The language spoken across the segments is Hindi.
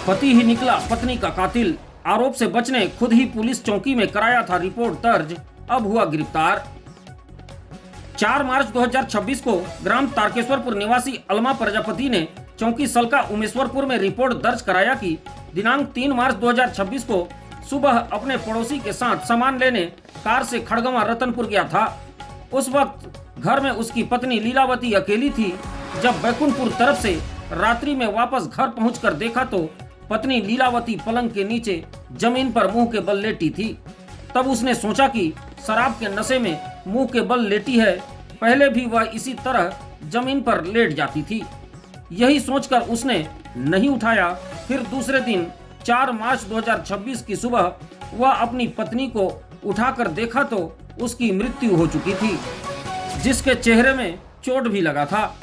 पति ही निकला पत्नी का कातिल। आरोप से बचने खुद ही पुलिस चौकी में कराया था रिपोर्ट दर्ज, अब हुआ गिरफ्तार। 4 मार्च 2026 को ग्राम तारकेश्वरपुर निवासी अलमा प्रजापति ने चौकी सलका उमेश्वरपुर में रिपोर्ट दर्ज कराया कि दिनांक 3 मार्च 2026 को सुबह अपने पड़ोसी के साथ सामान लेने कार से खड़गवां रतनपुर गया था। उस वक्त घर में उसकी पत्नी लीलावती अकेली थी। जब बैकुंठपुर तरफ से रात्रि में वापस घर पहुंचकर देखा तो पत्नी लीलावती पलंग के नीचे जमीन पर मुंह के बल लेटी थी। तब उसने सोचा कि शराब के नशे में मुंह के बल लेटी है, पहले भी वह इसी तरह जमीन पर लेट जाती थी। यही सोचकर उसने नहीं उठाया। फिर दूसरे दिन 4 मार्च 2026 की सुबह वह अपनी पत्नी को उठाकर देखा तो उसकी मृत्यु हो चुकी थी, जिसके चेहरे में चोट भी लगा था।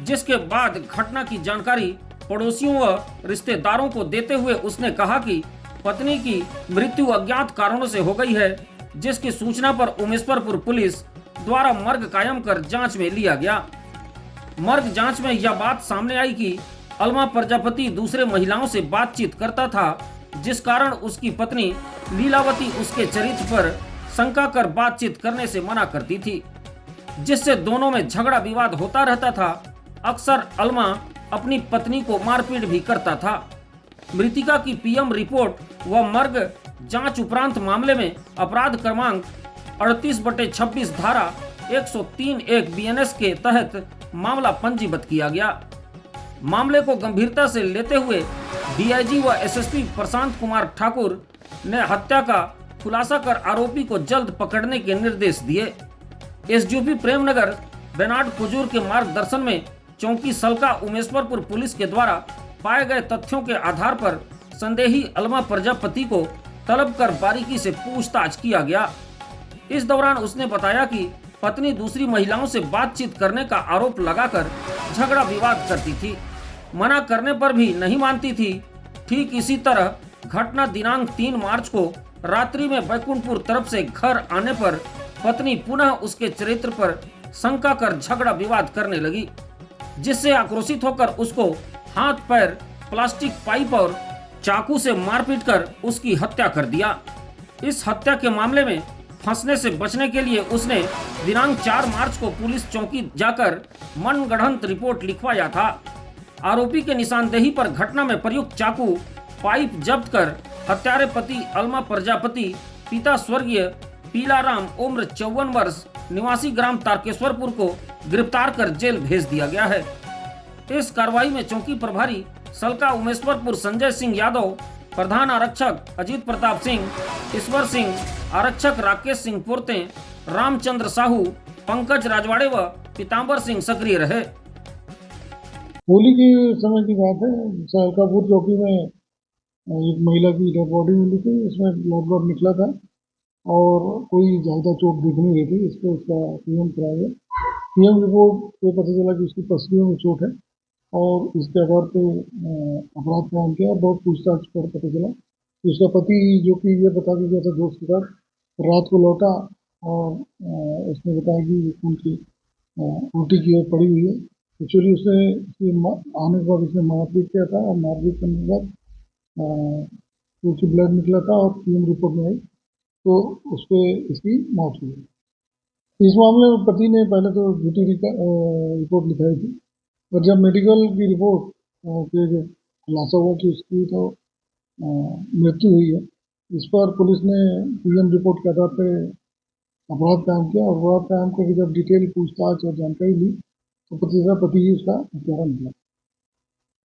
जिसके बाद घटना की जानकारी पड़ोसियों व रिश्तेदारों को देते हुए उसने कहा कि पत्नी की मृत्यु अज्ञात कारणों से हो गई है, जिसकी सूचना पर उमेश्वरपुर पुलिस द्वारा मर्ग कायम कर जांच में लिया गया। मर्ग जांच में यह बात सामने आई कि अलमा प्रजापति दूसरे महिलाओं से बातचीत करता था, जिस कारण उसकी पत्नी लीलावती उसके चरित्र पर शंका कर बातचीत करने से मना करती थी, जिससे दोनों में झगड़ा विवाद होता रहता था। अक्सर अलमा अपनी पत्नी को मारपीट भी करता था। मृतिका की पीएम रिपोर्ट व मर्ग जांच उपरांत मामले में अपराध क्रमांक 38/26 धारा 103(1) बीएनएस के तहत मामला पंजीबद्ध किया गया। मामले को गंभीरता से लेते हुए डीआईजी व एसएसपी प्रशांत कुमार ठाकुर ने हत्या का खुलासा कर आरोपी को जल्द पकड़ने के निर्देश दिए। एसडीओपी प्रेमनगर बेनाड कुजूर के मार्गदर्शन में चौकी सलका उमेश्वरपुर पुलिस के द्वारा पाए गए तथ्यों के आधार पर संदेही अलमा प्रजापति को तलब कर बारीकी से पूछताछ किया गया। इस दौरान उसने बताया कि पत्नी दूसरी महिलाओं से बातचीत करने का आरोप लगाकर झगड़ा विवाद करती थी। मना करने पर भी नहीं मानती थी। ठीक इसी तरह घटना दिनांक 3 मार्च को रात्रि में बैकुंठपुर तरफ से घर आने पर पत्नी पुनः उसके चरित्र पर शंका कर झगड़ा विवाद करने लगी, जिससे आक्रोशित होकर उसको हाथ पैर प्लास्टिक पाइप और चाकू से मारपीट कर उसकी हत्या कर दिया। इस हत्या के मामले में फंसने से बचने के लिए उसने दिनांक 4 मार्च को पुलिस चौकी जाकर मनगढ़ंत रिपोर्ट लिखवाया था। आरोपी के निशानदेही पर घटना में प्रयुक्त चाकू पाइप जब्त कर हत्यारे पति अलमा प्रजापति पिता स्वर्गीय पीलाराम उम्र 54 वर्ष निवासी ग्राम तारकेश्वरपुर को गिरफ्तार कर जेल भेज दिया गया है। इस कार्रवाई में चौकी प्रभारी सलका उमेश्वरपुर संजय सिंह यादव, प्रधान आरक्षक अजीत प्रताप सिंह, ईश्वर सिंह, आरक्षक राकेश सिंह पुरते, रामचंद्र साहू, पंकज राजवाड़े व पीताम्बर सिंह सक्रिय रहे। होली के समय की बात है। सलकापुर चौकी में एक महिला की डेड बॉडी मिली थी। इसमें ब्लड निकला था और कोई ज़्यादा चोट दिख नहीं रही थी। इसको उसका पीएम कराया। पीएम रिपोर्ट पे पता चला कि उसकी पसलियों में चोट है और इसके आधार पे अपराध कायम किया और बहुत पूछताछ पर पता चला कि उसका पति, जो कि ये बता के गया था दोस्त के साथ, रात को लौटा और उसने बताया कि उनकी उल्टी की ओर पड़ी हुई है। एक्चुअली उसने आने के बाद उसने मारपीट किया था और मारपीट करने के बाद उसकी ब्लड निकला था और पीएम रिपोर्ट में आई तो उस पर इसकी मौत हुई। इस मामले में पति ने पहले तो झूठी रिपोर्ट लिखाई थी, और जब मेडिकल की रिपोर्ट पे जो खुलासा हुआ कि उसकी तो मृत्यु हुई है, इस पर पुलिस ने पीएम रिपोर्ट के आधार पर अपराध कायम किया और अपराध कायम करके जब डिटेल पूछताछ और जानकारी ली तो पति ही उसका हत्यारा निकला।